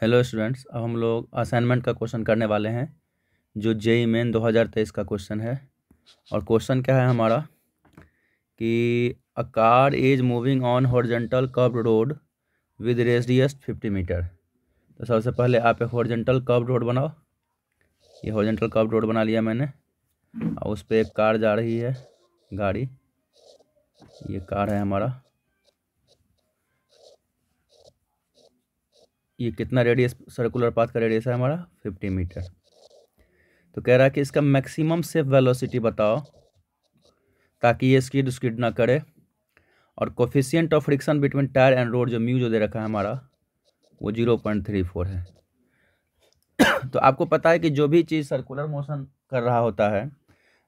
Hello students, अब हम लोग असाइनमेंट का क्वेश्चन करने वाले हैं जो जेईई मेन 2023 का क्वेश्चन है। और क्वेश्चन क्या है हमारा कि a car is moving on horizontal curved road with radius 50 metre. तो सबसे पहले आप एक हॉरिजॉन्टल कर्व्ड रोड बनाओ। ये हॉरिजॉन्टल कर्व्ड रोड बना लिया मैंने और उस पर एक कार जा रही है, गाड़ी। ये कार है हमारा। ये कितना रेडियस, सर्कुलर पाथ का रेडियस है हमारा 50 मीटर। तो कह रहा है कि इसका मैक्सिमम सेफ वेलोसिटी बताओ ताकि ये स्किड ना करे। और coefficient of friction between tyre and road जो म्यू जो दे रखा है हमारा वो 0.34 है। तो आपको पता है कि जो भी चीज़ सर्कुलर मोशन कर रहा होता है,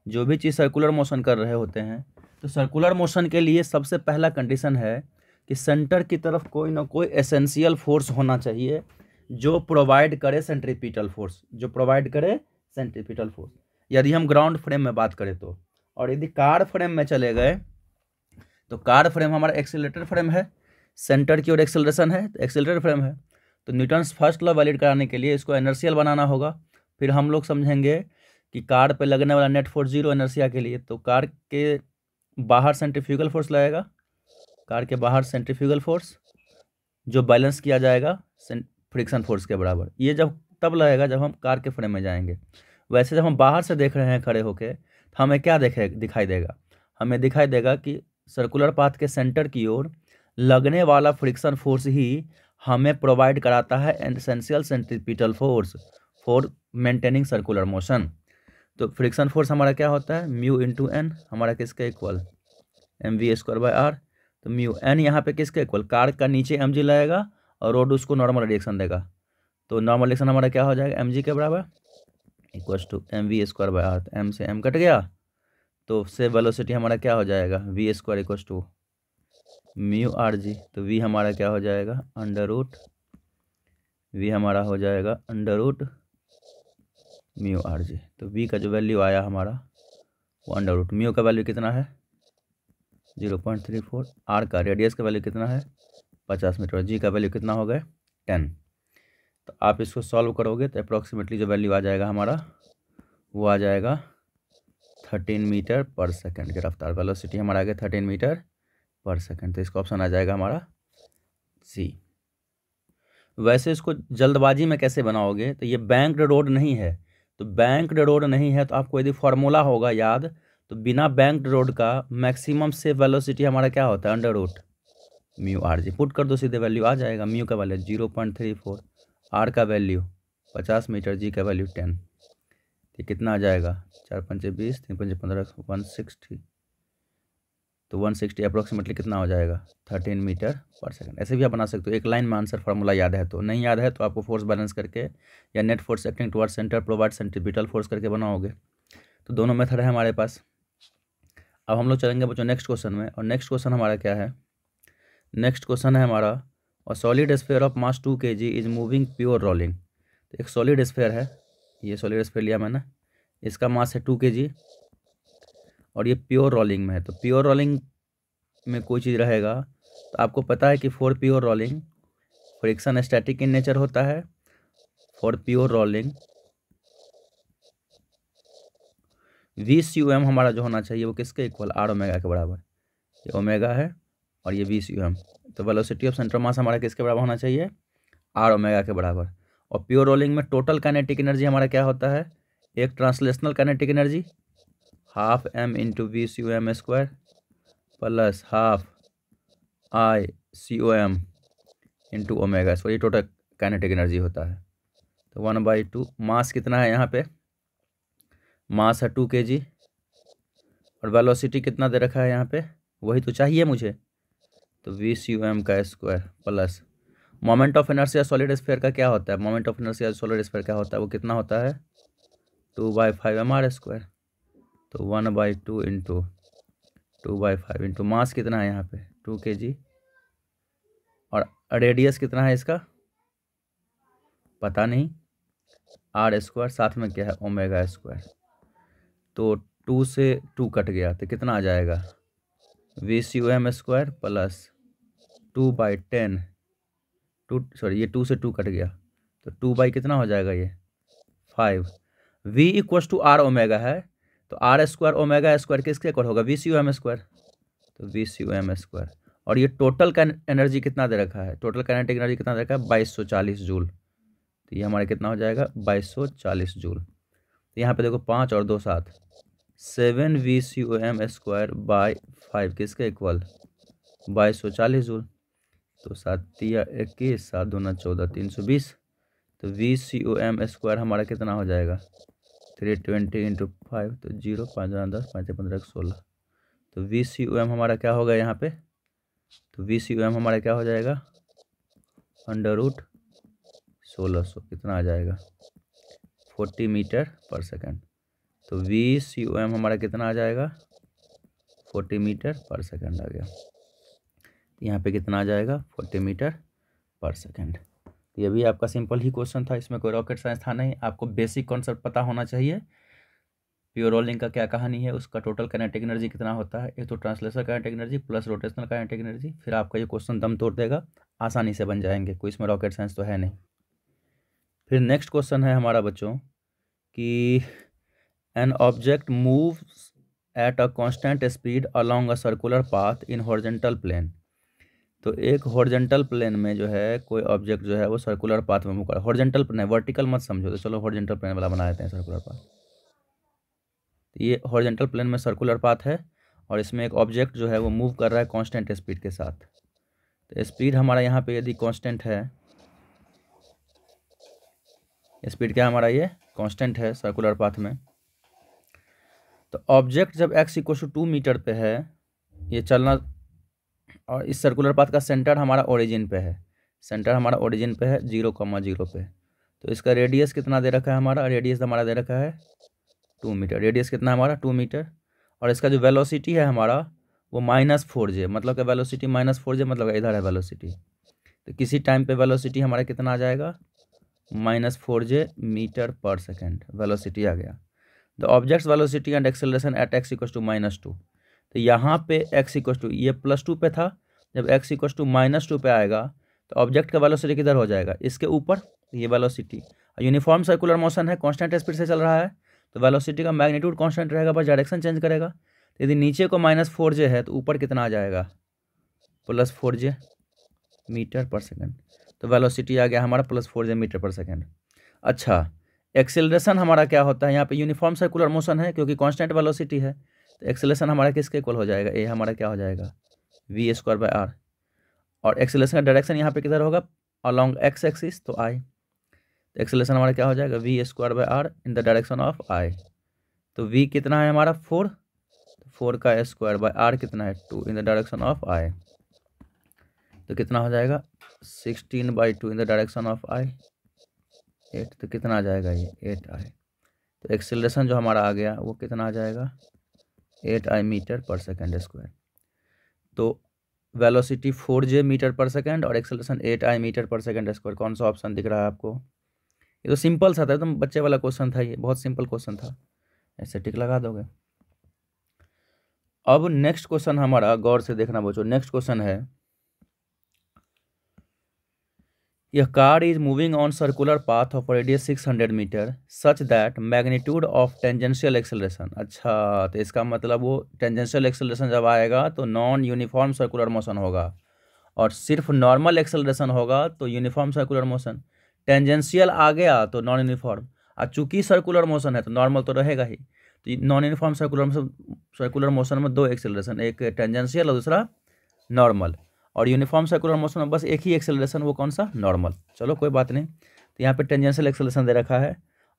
जो भी चीज़ सर्कुलर मोशन कर रहे होते हैं, तो सर्कुलर मोशन के लिए सबसे पहला कंडीशन है कि सेंटर की तरफ कोई ना कोई एसेंशियल फोर्स होना चाहिए जो प्रोवाइड करे सेंट्रीपिटल फोर्स, जो प्रोवाइड करे सेंट्रीपिटल फोर्स। यदि हम ग्राउंड फ्रेम में बात करें तो, और यदि कार फ्रेम में चले गए तो कार फ्रेम हमारा एक्सीलरेटर फ्रेम है, सेंटर की ओर एक्सेलरेशन है तो एक्सीलरेटर फ्रेम है। तो न्यूटन्स फर्स्ट लॉ वैलिड कराने के लिए इसको इनर्शियल बनाना होगा। फिर हम लोग समझेंगे कि कार पे लगने वाला नेट फोर्स 0 इनर्शिया के लिए, तो कार के बाहर सेंट्रीफ्यूगल फोर्स लगेगा, कार के बाहर सेंट्रीफ्यूगल फोर्स जो बैलेंस किया जाएगा फ्रिक्शन फोर्स के बराबर। ये जब तब लगेगा जब हम कार के फ्रेम में जाएंगे। वैसे जब हम बाहर से देख रहे हैं खड़े होके तो हमें क्या दिखाई देगा, हमें दिखाई देगा कि सर्कुलर पाथ के सेंटर की ओर लगने वाला फ्रिक्शन फोर्स ही हमें प्रोवाइड कराता है essential centripetal force for maintaining circular motion. तो फ्रिक्शन फोर्स हमारा क्या होता है, म्यू इंटू एन, हमारा किसके equal, M V square by are. तो म्यू एन यहाँ पे किसके इक्वल, कार का नीचे एम जी लगेगा और रोड उसको नॉर्मल रिएक्शन देगा। तो नॉर्मल रिएक्शन हमारा क्या हो जाएगा, एम जी के बराबर equals to M V square by R. M से एम कट गया तो से वेलोसिटी हमारा क्या हो जाएगा, we square equals to mu R G. तो वी हमारा क्या हो जाएगा, अंडर रूट, वी हमारा हो जाएगा under root mu R G. तो वी का जो वैल्यू आया हमारा वो अंडर रूट, म्यू का वैल्यू कितना है 0.34, आर का रेडियस का वैल्यू कितना है 50 मीटर, जी का वैल्यू कितना हो गया 10। तो आप इसको सॉल्व करोगे तो अप्रॉक्सीमेटली जो वैल्यू आ जाएगा हमारा वो आ जाएगा 13 मीटर पर सेकेंड की रफ्तार। वेलोसिटी हमारा आ गया 13 मीटर पर सेकेंड। तो इसका ऑप्शन आ जाएगा हमारा सी। वैसे इसको जल्दबाजी में कैसे बनाओगे, तो ये बैंक्ड रोड नहीं है, तो बैंक्ड रोड नहीं है तो आपको यदि फॉर्मूला होगा याद, तो बिना बैंक्ड रोड का मैक्सिमम से वेलोसिटी हमारा क्या होता है under root mu R G. Put कर दो सीधे, वैल्यू आ जाएगा, म्यू का वैल्यू 0.34, आर का वैल्यू 50 मीटर, जी का वैल्यू 10। तो कितना आ जाएगा 4 पंचे 20, 3 पंचे 15, 160। तो 160 अप्रोक्सीमेटली कितना हो जाएगा 13 मीटर पर सेकंड। ऐसे भी आप बना सकते हो, एक लाइन में आंसर फार्मूला याद है तो, नहीं याद है तो आपको फोर्स बैलेंस करके या net force acting towards centre provide centripetal force करके बनाओगे। तो दोनों मेथड है हमारे पास। अब हम लोग चलेंगे बच्चों नेक्स्ट क्वेश्चन में। और नेक्स्ट क्वेश्चन हमारा क्या है, नेक्स्ट क्वेश्चन है हमारा और solid sphere of mass 2 kg is moving pure rolling. तो एक सॉलिड स्फीयर है, ये सॉलिड स्फीयर लिया मैंने, इसका मास है 2 kg और ये प्योर रोलिंग में है। तो प्योर रोलिंग में कोई चीज़ रहेगा तो आपको पता है कि for pure rolling friction static in nature होता है। For pure rolling V C M हमारा जो होना चाहिए वो किसके इक्वल, आर ओमेगा के बराबर। ये ओमेगा है और ये वी सी एम। तो वेलोसिटी ऑफ सेंटर मास हमारा किसके बराबर होना चाहिए, आर ओमेगा के बराबर। और प्योर रोलिंग में टोटल काइनेटिक एनर्जी हमारा क्या होता है, एक translational kinetic energy half M into we C M square plus half I C O M into omega square, ये टोटल काइनेटिक एनर्जी होता है। तो 1/2 मास कितना है यहाँ पे, मास है 2 kg और वेलोसिटी कितना दे रखा है यहाँ पे, वही तो चाहिए मुझे। तो वी सी एम का square plus moment of inertia solid sphere का क्या होता है, moment of inertia solid sphere क्या होता है, वो कितना होता है 2/5 mr स्क्वायर। तो 1/2 इंटू 2/5 इंटू मास कितना है यहाँ पे 2 kg और रेडियस कितना है इसका पता नहीं, आर स्क्वायर, साथ में क्या है ओमेगा स्क्वायर। तो 2 से 2 कट गया तो कितना आ जाएगा we C M square plus 2/10, 2 sorry ये 2 से 2 कट गया तो 2 बाई कितना हो जाएगा ये 5। v equals to R omega है, तो आर स्क्वायर ओमेगा स्क्वायर किसके इक्वल होगा V C you M square, तो V C you M square. और ये टोटल का एनर्जी कितना दे रखा है, टोटल काइनेटिक एनर्जी कितना दे रखा है 2240 जूल। तो ये हमारा कितना हो जाएगा 2240 जूल। तो यहाँ पे देखो 5 और 2 7, 7 V C you M square by 5 किसके इक्वल 2240 जूल। तो 7 तिया 21, 7 दूना 14, 320। तो V C you M square हमारा कितना हो जाएगा 320 इंटू 5, तो 0 5 दूना 10, 5 15 16। तो वी सी यू एम हमारा क्या होगा यहाँ पे, तो वी सी यू एम हमारा क्या हो जाएगा अंडर रूट 1600 कितना आ जाएगा 40 मीटर पर सेकेंड। तो वी सी यू एम हमारा कितना आ जाएगा 40 मीटर पर सेकेंड आ गया। यहाँ पे कितना आ जाएगा 40 मीटर पर सेकेंड। ये भी आपका सिंपल ही क्वेश्चन था, इसमें कोई रॉकेट साइंस था नहीं। आपको बेसिक कॉन्सेप्ट पता होना चाहिए, प्योर रोलिंग का क्या कहानी है, उसका टोटल काइनेटिक एनर्जी कितना होता है, एक तो translational kinetic energy plus rotational kinetic energy, फिर आपका ये क्वेश्चन दम तोड़ देगा, आसानी से बन जाएंगे, कोई इसमें रॉकेट साइंस तो है नहीं। फिर नेक्स्ट क्वेश्चन है हमारा बच्चों कि an object moves at a constant speed along a circular path in horizontal plane. तो एक हॉरिजॉन्टल प्लेन में जो है कोई ऑब्जेक्ट जो है वो सर्कुलर पाथ में मूव कर, हॉरिजॉन्टल प्लेन वर्टिकल मत समझो, तो चलो हॉरिजॉन्टल प्लेन वाला बना देते हैं सर्कुलर पाथ। तो ये हॉरिजॉन्टल प्लेन में सर्कुलर पाथ है और इसमें एक ऑब्जेक्ट जो है वो मूव कर रहा है कांस्टेंट स्पीड के साथ। तो स्पीड हमारा यहाँ पे यदि कांस्टेंट है, स्पीड क्या हमारा ये कांस्टेंट है सर्कुलर पाथ में, तो ऑब्जेक्ट जब x इक्वल टू 2 मीटर पे है ये चलना, और इस सर्कुलर पाथ का सेंटर हमारा ओरिजिन पे है, सेंटर हमारा ओरिजिन पे है 0,0 पे। तो इसका रेडियस कितना दे रखा है हमारा, रेडियस हमारा दे रखा है 2 मीटर, रेडियस कितना है हमारा 2 मीटर। और इसका जो वेलोसिटी है हमारा वो -4j, मतलब कि वेलोसिटी -4j मतलब इधर है वेलोसिटी। तो किसी टाइम पे वेलोसिटी हमारा कितना आ जाएगा -4j metre per second velocity आ गया। The object's velocity and acceleration at x equal to -2। तो यहाँ पे x इक्वल टू ये +2 पे था, जब x इक्वल टू -2 पे आएगा तो ऑब्जेक्ट का वेलोसिटी किधर हो जाएगा इसके ऊपर, ये वेलोसिटी यूनिफॉर्म सर्कुलर मोशन है, कांस्टेंट स्पीड से चल रहा है, तो वेलोसिटी का मैग्नीट्यूड कांस्टेंट रहेगा, बस डायरेक्शन चेंज करेगा। तो यदि नीचे को -4j है तो ऊपर कितना आ जाएगा +4j मीटर पर सेकेंड। तो वेलोसिटी आ गया हमारा +4j मीटर पर सेकेंड। अच्छा, एक्सेलरेशन हमारा क्या होता है, यहाँ पे यूनिफॉर्म सर्कुलर मोशन है क्योंकि कांस्टेंट वेलोसिटी है, तो एक्सेलरेशन हमारा किसके इक्वल हो जाएगा, ये हमारा क्या हो जाएगा v²/r। और एक्सेलरेशन का डायरेक्शन यहाँ पे किधर होगा अलॉन्ग x एक्सिस, तो i। तो एक्सेलरेशन हमारा क्या हो जाएगा v²/r in the direction of i। तो v कितना है हमारा 4, 4 का स्क्वायर/r कितना है 2 in the direction of i। तो कितना हो जाएगा 16/2 in the direction of i 8। तो कितना आ जाएगा ये 8i। तो एक्सेलरेशन जो हमारा आ गया वो कितना आ जाएगा 8i metre per second square. तो velocity 4j metre per second और acceleration 8i metre per second square. कौन सा ऑप्शन दिख रहा है आपको, ये तो सिंपल सा था एकदम, बच्चे वाला क्वेश्चन था, ये बहुत सिंपल क्वेश्चन था, ऐसे टिक लगा दोगे। अब नेक्स्ट क्वेश्चन हमारा गौर से देखना बच्चों, नेक्स्ट क्वेश्चन है यह car is moving on circular path of radius 600 metre such that magnitude of tangential acceleration. अच्छा, तो इसका मतलब वो टेंजेंशियल एक्सेलरेशन जब आएगा तो नॉन यूनिफॉर्म सर्कुलर मोशन होगा, और सिर्फ नॉर्मल एक्सेलरेशन होगा तो यूनिफॉर्म सर्कुलर मोशन। टेंजेंशियल आ गया तो नॉन यूनिफॉर्म, और चूंकि सर्कुलर मोशन है तो नॉर्मल तो रहेगा ही। तो नॉन यूनिफॉर्म सर्कुलर मोशन में 2 एक्सेलरेशन, एक टेंजेंशियल और दूसरा नॉर्मल, और यूनिफॉर्म सर्कुलर मोशन में बस एक ही एक्सेलरेशन, वो कौन सा नॉर्मल। चलो कोई बात नहीं। तो यहाँ पे टेंजेंशियल एक्सेलरेशन दे रखा है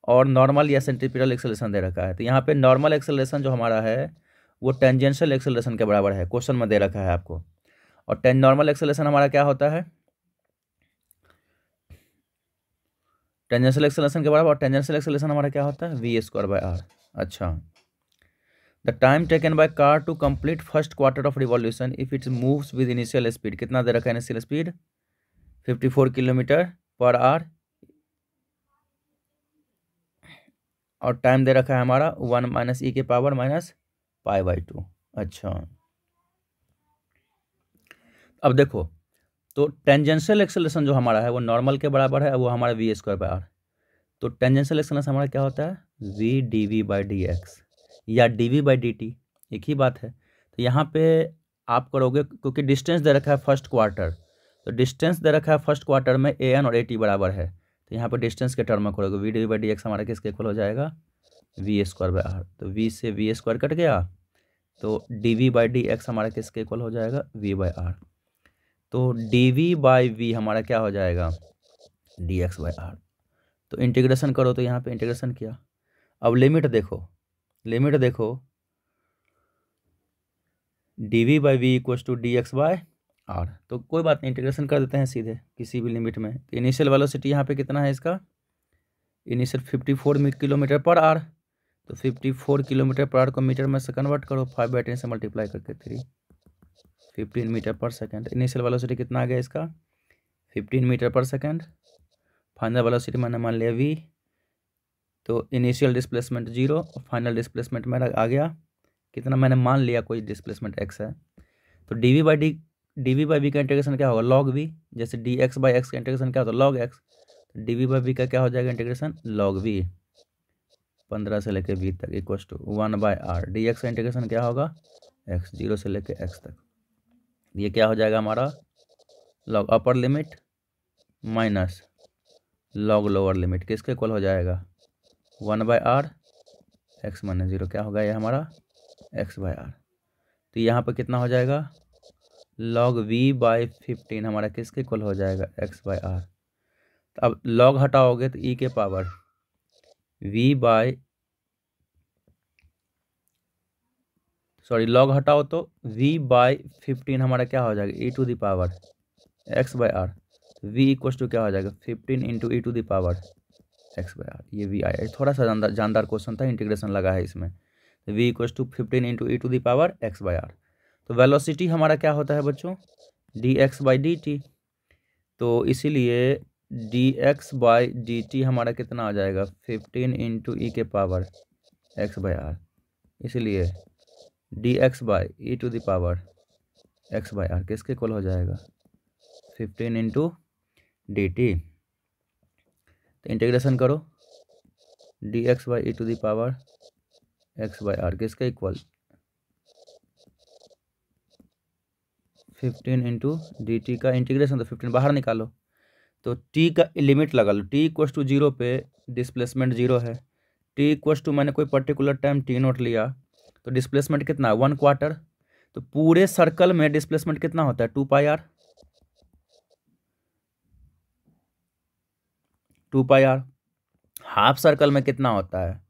और नॉर्मल या सेंट्रीपिटल एक्सेलरेशन दे रखा है। तो यहाँ पे नॉर्मल एक्सेलरेशन जो हमारा है वो टेंजेंशियल एक्सेलरेशन के बराबर है, क्वेश्चन में दे रखा है आपको। और नॉर्मल एक्सेलरेशन हमारा क्या होता है टेंजेंशियल एक्सेलरेशन के बराबर, और टेंजेंशियल एक्सेलरेशन हमारा क्या होता है v²/r। अच्छा, the time taken by car to complete first quarter of revolution if it moves with initial speed, कितना दे रखा है initial speed 54 kilometre per hour, और टाइम दे रखा है हमारा 1 - e के पावर -π/2। अच्छा, अब देखो तो टेंजेंशियल एक्सेलरेशन जो हमारा है वो नॉर्मल के बराबर है, वो हमारा वी स्क्वायर बाय आर। तो टेंजेंशियल एक्सेलरेशन हमारा क्या होता है, V D we by D X या D we by D T, एक ही बात है। तो यहाँ पे आप करोगे, क्योंकि डिस्टेंस दे रखा है फर्स्ट क्वार्टर, तो डिस्टेंस दे रखा है फर्स्ट क्वार्टर में ए एन और ए टी बराबर है, तो यहाँ पर डिस्टेंस के टर्म में करोगे, v D we by D x हमारा किसके इक्वल हो जाएगा, वी स्क्वायर बाय आर। तो वी से वी स्क्वायर कट गया, तो d we by D x हमारा किसके इक्वल हो जाएगा, वी बाई आर। तो डी वी बाई वी हमारा क्या हो जाएगा, डी एक्स बाई आर। तो इंटीग्रेशन करो, तो यहाँ पे इंटीग्रेशन किया। अब लिमिट देखो, लिमिट देखो, d we by v equals to d x by are. तो कोई बात नहीं, इंटीग्रेशन कर देते हैं सीधे किसी भी लिमिट में। तो इनिशियल वेलोसिटी यहाँ पे कितना है इसका, इनिशियल 54 किलोमीटर पर आर। तो 54 किलोमीटर पर आर को मीटर में से कन्वर्ट करो, 5/10 से मल्टीप्लाई करके 3, 15 metre per second. Initial velocity कितना आ गया इसका, 15 metre per second. Final velocity मैंने मान लिया v, तो इनिशियल डिस्प्लेसमेंट 0, फाइनल डिस्प्लेसमेंट मेरा आ गया कितना, मैंने मान लिया कोई डिस्प्लेसमेंट x है। तो डी वी बाई वी का इंटीग्रेशन क्या होगा, लॉग v। जैसे डी एक्स बाई एक्स का इंटीग्रेशन क्या होता है, लॉग x। तो डी वी बाई वी का क्या हो जाएगा इंटीग्रेशन, लॉग v, 15 से लेके v तक equals to 1/r। D x का इंटीग्रेशन क्या होगा, x, 0 से लेके x तक। ये क्या हो जाएगा हमारा, log upper limit minus log lower limit, किसके इक्वल हो जाएगा, 1/r, x माइनस 0, क्या होगा ये हमारा x/r। तो यहाँ पर कितना हो जाएगा, log v बाई 15 हमारा किसके इक्वल हो जाएगा, x/r। तो अब log हटाओगे तो e के power v by, sorry log हटाओ तो v बाई 15 हमारा क्या हो जाएगा, e to the power x/r। v equal to क्या हो जाएगा, 15 into e to the power x/r। ये v आया, थोड़ा सा जानदार क्वेश्चन था, इंटीग्रेशन लगा है इसमें। तो v equal to 15 into e to the power x/r। तो वेलोसिटी हमारा क्या होता है बच्चों, d x by D t. तो इसीलिए d x by D t हमारा कितना आ जाएगा, 15 इंटू ई के पावर x/r। इसलिए d x by e to the power x/r किसके इक्वल हो जाएगा, 15 इंटू डी टी। तो इंटीग्रेशन करो, d x by e to the power x/r किसके इक्वल, 15 इंटू डी टी का इंटीग्रेशन, तो 15 बाहर निकालो, तो t का लिमिट लगा लो, t इक्वल्स टू 0 पे डिस्प्लेसमेंट 0 है। t इक्वल्स टू मैंने कोई पर्टिकुलर टाइम t नोट लिया, तो डिस्प्लेसमेंट कितना है, 1 क्वार्टर। तो पूरे सर्कल में डिस्प्लेसमेंट कितना होता है, 2πr। 2πr हाफ सर्कल में कितना होता है,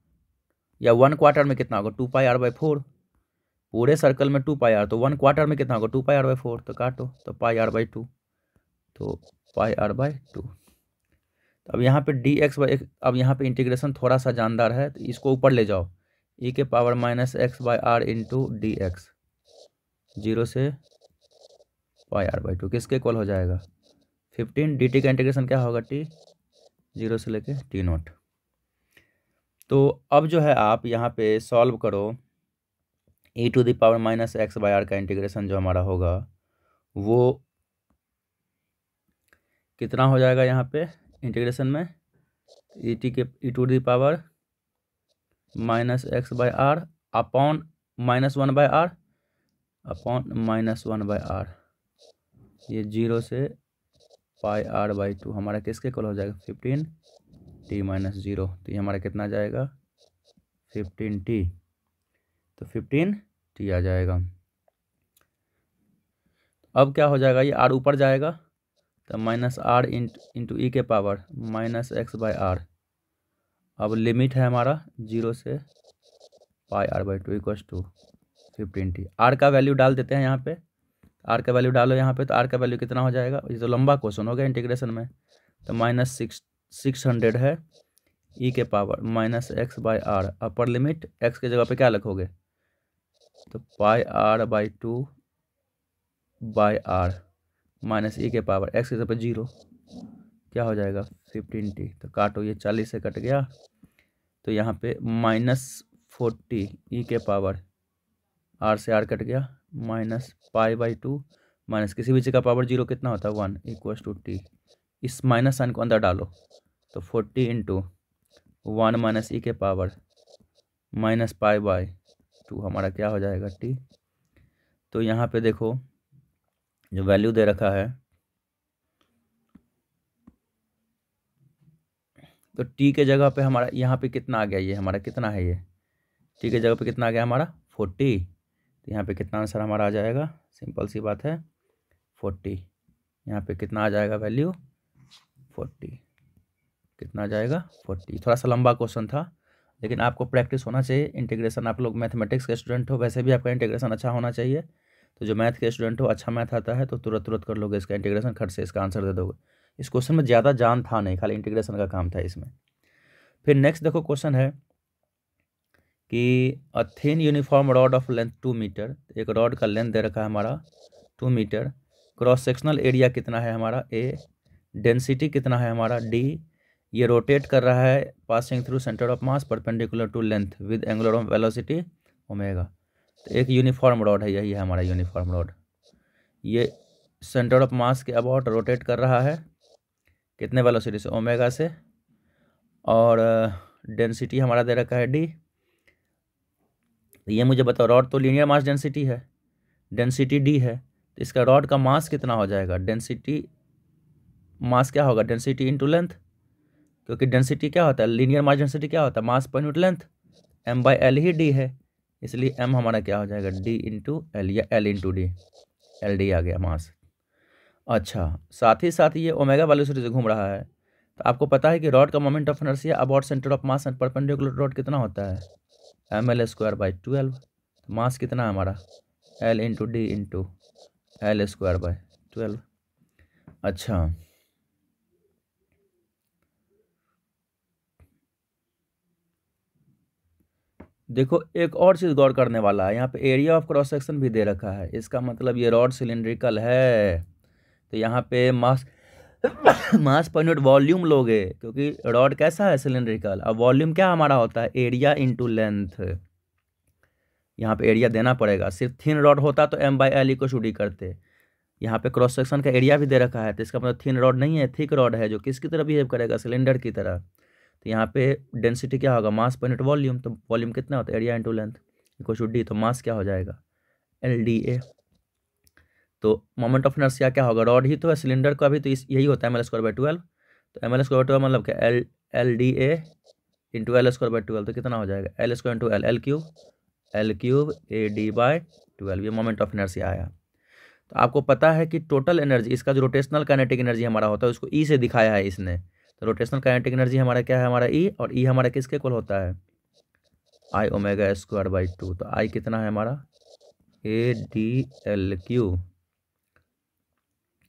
या 1 क्वार्टर में कितना होगा, 2πr/4। पूरे सर्कल में 2πr, तो 1 क्वार्टर में कितना होगा, 2πr/4। तो काटो, तो πr/2, तो πr/2। तो अब यहाँ पे डी एक्स बाई, अब यहाँ पे इंटीग्रेशन थोड़ा सा जानदार है, तो इसको ऊपर ले जाओ, ई के power minus x/r into D x, 0 से πr/2 किसके इक्वल हो जाएगा, 15। डी टी का इंटीग्रेशन क्या होगा, t, 0 से लेके t नोट। तो अब जो है आप यहाँ पे सॉल्व करो, E to the power minus x/r का इंटीग्रेशन जो हमारा होगा वो कितना हो जाएगा, यहाँ पे इंटीग्रेशन में E to the power minus x/r upon -1/r upon -1/r, ये 0 से πr/2 हमारा किसके इक्वल हो जाएगा, 15t-0। तो ये हमारा कितना जाएगा, 15t। तो 15t आ जाएगा। अब क्या हो जाएगा, ये r ऊपर जाएगा, तो -r इंटू ई के पावर -x/r। अब लिमिट है हमारा 0 से πr/2 equals to 15t। r का वैल्यू डाल देते हैं यहाँ पे, r का वैल्यू डालो यहाँ पे, तो r का वैल्यू कितना हो जाएगा, ये तो लंबा क्वेश्चन हो गया इंटीग्रेशन में। तो -600 है, ई के power -x/r, upper limit x के जगह पे क्या लिखोगे, तो πr/2/r माइनस ई के पावर x के जगह पे 0, क्या हो जाएगा, 15t। तो काटो, ये 40 से कट गया, तो यहाँ पे -40 ई के पावर r से r कट गया, -π/2 माइनस किसी भी चीज़ का पावर 0 कितना होता है 1 इक्वल्स टू टी। इस माइनस साइन को अंदर डालो तो 40 इंटू 1 माइनस ई के पावर माइनस पाई बाई 2 हमारा क्या हो जाएगा टी। तो यहाँ पे देखो जो वैल्यू दे रखा है तो टी के जगह पे हमारा यहाँ पे कितना आ गया, ये हमारा कितना है, ये टी के जगह पे कितना आ गया हमारा 40। तो यहाँ पे कितना आंसर हमारा आ जाएगा, सिंपल सी बात है 40। यहाँ पे कितना आ जाएगा वैल्यू 40, कितना आ जाएगा 40। थोड़ा सा लंबा क्वेश्चन था लेकिन आपको प्रैक्टिस होना चाहिए। इंटीग्रेशन आप लोग मैथमेटिक्स के स्टूडेंट हो, वैसे भी आपका इंटीग्रेशन अच्छा होना चाहिए। तो जो मैथ के स्टूडेंट हो, अच्छा मैथ आता है तो तुरंत तुरंत कर लोगे इसका इंटीग्रेशन, खट से इसका आंसर दे दोगे। इस क्वेश्चन में ज़्यादा जान था नहीं, खाली इंटीग्रेशन का काम था इसमें। फिर नेक्स्ट देखो क्वेश्चन है कि a thin uniform rod of length 2 metre, एक रॉड का लेंथ दे रखा है हमारा 2 मीटर, क्रॉस सेक्शनल एरिया कितना है हमारा ए, डेंसिटी कितना है हमारा डी, ये रोटेट कर रहा है passing through centre of mass perpendicular to length with angular velocity omega. तो एक यूनिफॉर्म रॉड है, यही है हमारा यूनिफॉर्म रॉड। ये सेंटर ऑफ मास के अबाउट रोटेट कर रहा है कितने वेलोसिटी से, ओमेगा से, और डेंसिटी हमारा दे रखा है डी। ये मुझे बताओ, रॉड तो लीनियर मास डेंसिटी है, डेंसिटी डी है, तो इसका रॉड का मास कितना हो जाएगा, डेंसिटी मास क्या होगा, डेंसिटी इंटू लेंथ, क्योंकि डेंसिटी क्या होता है, लीनियर मास डेंसिटी क्या होता है, mass per unit length, m by L ही डी है, इसलिए m हमारा क्या हो जाएगा d इंटू एल या l into D, L D आ गया मास। अच्छा, साथ ही साथ ये ओमेगा वेलोसिटी से घूम रहा है, तो आपको पता है कि रॉड का moment of inertia about centre of mass and perpendicular rod कितना होता है, ml स्क्वायर बाई 12। तो मास कितना है हमारा l into D into L square by 12। अच्छा, देखो एक और चीज़ गौर करने वाला है, यहाँ पे एरिया ऑफ क्रॉस सेक्शन भी दे रखा है, इसका मतलब ये रॉड सिलिंड्रिकल है। तो यहाँ पे मास मास पर यूनिट वॉल्यूम लोगे, क्योंकि रॉड कैसा है, सिलिंड्रिकल। अब वॉल्यूम क्या हमारा होता है, एरिया इंटू लेंथ। यहाँ पे एरिया देना पड़ेगा, सिर्फ थिन रॉड होता तो m by l equal to d करते। यहाँ पे क्रॉस सेक्शन का एरिया भी दे रखा है, तो इसका मतलब थिन रॉड नहीं है, थिक रॉड है, जो किसकी तरह बिहेव करेगा, सिलेंडर की तरह। तो यहाँ पे डेंसिटी क्या होगा, मास पर यूनिट वॉल्यूम, तो वॉल्यूम कितना होता है, area into length equal to d, तो मास क्या हो जाएगा एल डी ए। तो मोमेंट ऑफ इनर्शिया क्या होगा, रॉड ही तो है, सिलेंडर का भी तो यही होता है ml स्क्वायर बाई 12। तो ml स्क्वायर बाई 12 मतलब क्या, L D A into L square by 12, तो कितना हो जाएगा L square into L, L cube A D by 12, ये मोमेंट ऑफ इनर्शिया आया। तो आपको पता है कि टोटल एनर्जी, इसका जो रोटेशनल काइनेटिक एनर्जी हमारा होता है उसको ई से दिखाया है इसने। तो रोटेशनल काइनेटिक एनर्जी हमारा क्या है, हमारा ई, और ई हमारा किसके इक्वल होता है, आई ओमेगा स्क्वायर बाई 2। तो आई कितना है हमारा A D L Q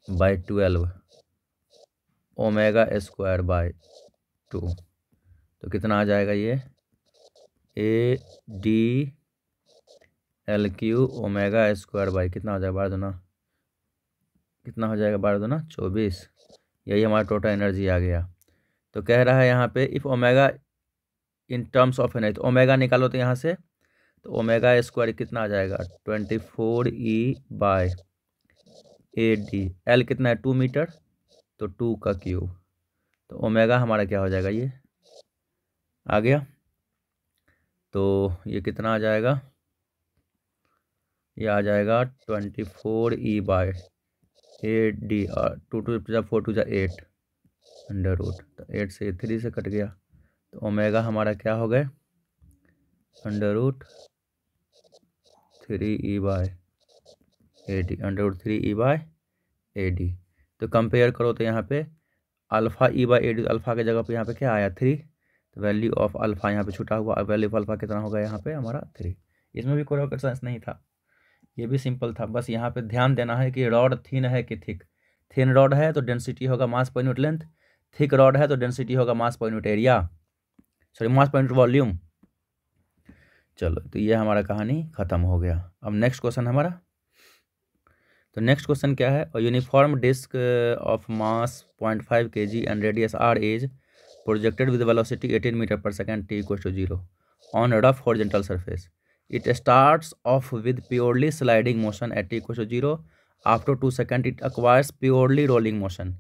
by 12 omega square by 2। तो कितना आ जाएगा ये A D L Q omega square by कितना हो जाएगा, 12 दूना कितना हो जाएगा, 12 दूना 24। यही हमारा टोटल एनर्जी आ गया। तो कह रहा है यहाँ पे if omega in terms of energy, तो ओमेगा निकालो तो यहाँ से, तो ओमेगा स्क्वायर कितना आ जाएगा 24 ई बाय ए डी, एल कितना है 2 मीटर, तो 2 का क्यूब, तो ओमेगा हमारा क्या हो जाएगा, ये आ गया। तो ये कितना आ जाएगा, ये आ जाएगा 24 ई बाय ए डी, और 2 2 4 2 8 अंडर रूट, तो 8 से 3 से कट गया, तो ओमेगा हमारा क्या हो गए under root 3 e by a d, under root 3 e by a d. तो कंपेयर करो तो यहाँ पे alpha e by a d, alpha के जगह पे यहाँ पे क्या आया 3, तो वैल्यू ऑफ अल्फ़ा यहाँ पे छूटा हुआ, वैल्यू ऑफ अल्फ़ा कितना होगा यहाँ पे हमारा 3। इसमें भी कोई रॉकेट साइंस नहीं था, ये भी सिंपल था। बस यहाँ पे ध्यान देना है कि रॉड थिन है कि थिक। थिन रॉड है तो डेंसिटी होगा मास per unit length, thick rod है तो डेंसिटी होगा मास per unit area, sorry mass per unit volume. चलो, तो ये हमारा कहानी ख़त्म हो गया। अब नेक्स्ट क्वेश्चन हमारा, तो नेक्स्ट क्वेश्चन क्या है, uniform disc of mass 0.5 kg and radius r is projected with velocity 18 metre per second t equal to 0 on rough horizontal surface. It starts off with purely sliding motion at t equal to 0 after 2 second it acquires purely rolling motion.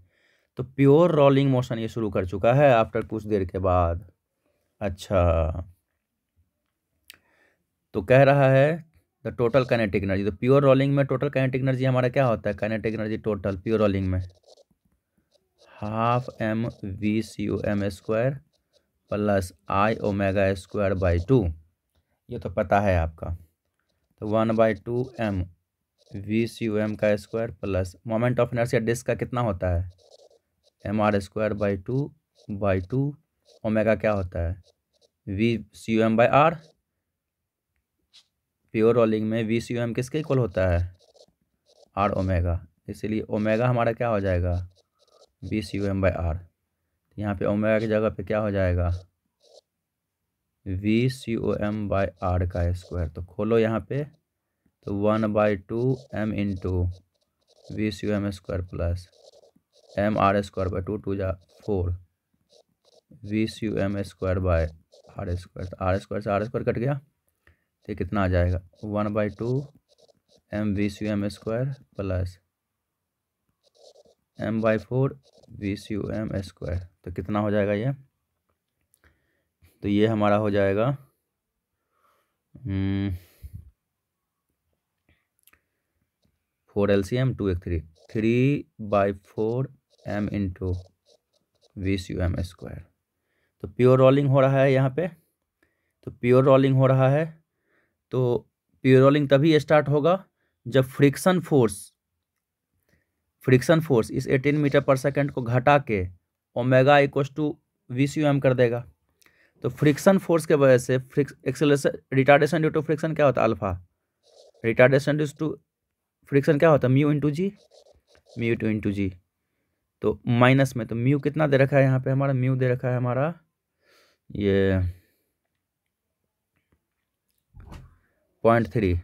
तो pure rolling motion ये शुरू कर चुका है after कुछ देर के बाद। अच्छा, तो कह रहा है द टोटल काइनेटिक एनर्जी। तो प्योर रोलिंग में टोटल काइनेटिक एनर्जी हमारा क्या होता है? Kinetic energy total pure rolling में half M V C you M square plus I omega square by 2, ये तो पता है आपका। तो 1/2 M V C you M का square plus moment of inertia disc का कितना होता है? M are square by two omega क्या होता है? We C you m by r. Pure rolling में वी सी यू एम किसके इक्वल होता है? आर ओमेगा, इसीलिए ओमेगा हमारा क्या हो जाएगा? We C you m by r. यहाँ पे ओमेगा की जगह पे क्या हो जाएगा? We c O m by r का स्क्वायर। तो खोलो यहाँ पे, तो 1/2 m into we c O m square plus m are square by 2 जा 4 v c O m square by r square. तो आर स्क्वायर से आर स्क्वायर कट गया, तो कितना आ जाएगा? 1/2 M V c O m square plus m by 4 v c O m square. तो कितना हो जाएगा ये? तो ये हमारा हो जाएगा 4 LCM 2 एक 3/4 m into we C you M square. तो प्योर रोलिंग हो रहा है यहाँ पे। तो प्योर रोलिंग हो रहा है, तो प्योर रोलिंग तभी स्टार्ट होगा जब फ्रिक्शन फोर्स इस 18 मीटर पर सेकेंड को घटा के omega equal to v C you m कर देगा। तो फ्रिक्शन फोर्स के वजह से acceleration retardation due to friction क्या होता है? Alpha. Retardation due to friction क्या होता है? Mu into g. तो माइनस में, तो म्यू कितना दे रखा है यहाँ पे हमारा? म्यू दे रखा है हमारा ये 0.3,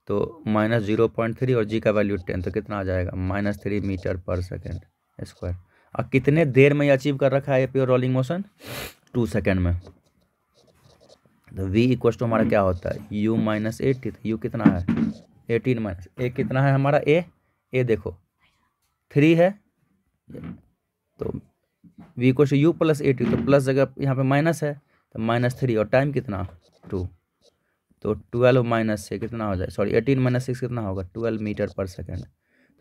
तो -0.3 और जी का वैल्यू 10, तो कितना आ जाएगा? -3 मीटर पर सेकेंड स्क्वायर। और कितने देर में ये अचीव कर रखा है ये प्योर रोलिंग मोशन? 2 सेकेंड में। तो v इक्वल टू हमारा क्या होता है? u minus 80। तो u कितना है? 18 माइनस ए कितना है हमारा? ए देखो 3 है, तो v equal to u plus 80। तो प्लस जगह यहाँ पे माइनस है, तो -3 और टाइम कितना? 2। तो 12 माइनस से कितना हो जाए? सॉरी 18 माइनस 6 कितना होगा? 12 मीटर पर सेकेंड।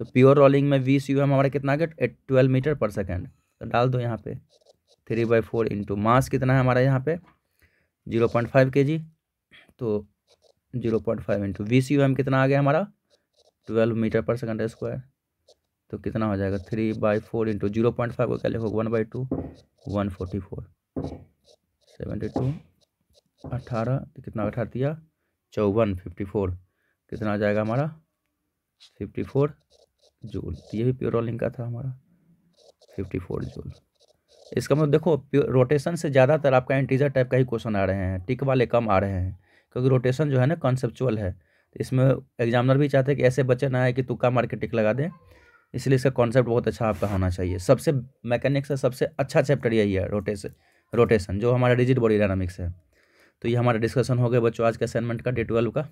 तो प्योर रोलिंग में वी सी यू हमारा कितना आ गया? 12 मीटर पर सेकेंड। तो डाल दो यहाँ पे 3/4 इंटू मास कितना है हमारा यहाँ पे? 0.5 kg। तो 0.5 into we C you m कितना आ गया हमारा? 12 मीटर पर सेकेंड स्क्वायर। तो कितना हो जाएगा? 3/4 इंटू 0.5 को क्या लिखोगे? 1/2 144 72 18। तो कितना 18 दिया? 54 54। कितना आ जाएगा हमारा? 54 जूल। तो ये भी प्योर रोलिंग का था हमारा 54 जूल। इसका मतलब देखो, रोटेशन से ज़्यादातर आपका इंटीजर टाइप का ही क्वेश्चन आ रहे हैं, टिक वाले कम आ रहे हैं, क्योंकि रोटेशन जो है ना कॉन्सेप्चुअल है। तो इसमें एग्जामिनर भी चाहते हैं कि ऐसे बच्चे ना आए कि तुक्का मार के टिक लगा दें, इसलिए इसका कॉन्सेप्ट बहुत अच्छा आपका होना चाहिए। सबसे मैकेनिक्स का सबसे अच्छा चैप्टर यही है, रोटेशन जो हमारा रिजिड बॉडी डायनामिक्स है। तो ये हमारा डिस्कशन हो गया बच्चों आज के असाइनमेंट का डे 12 का।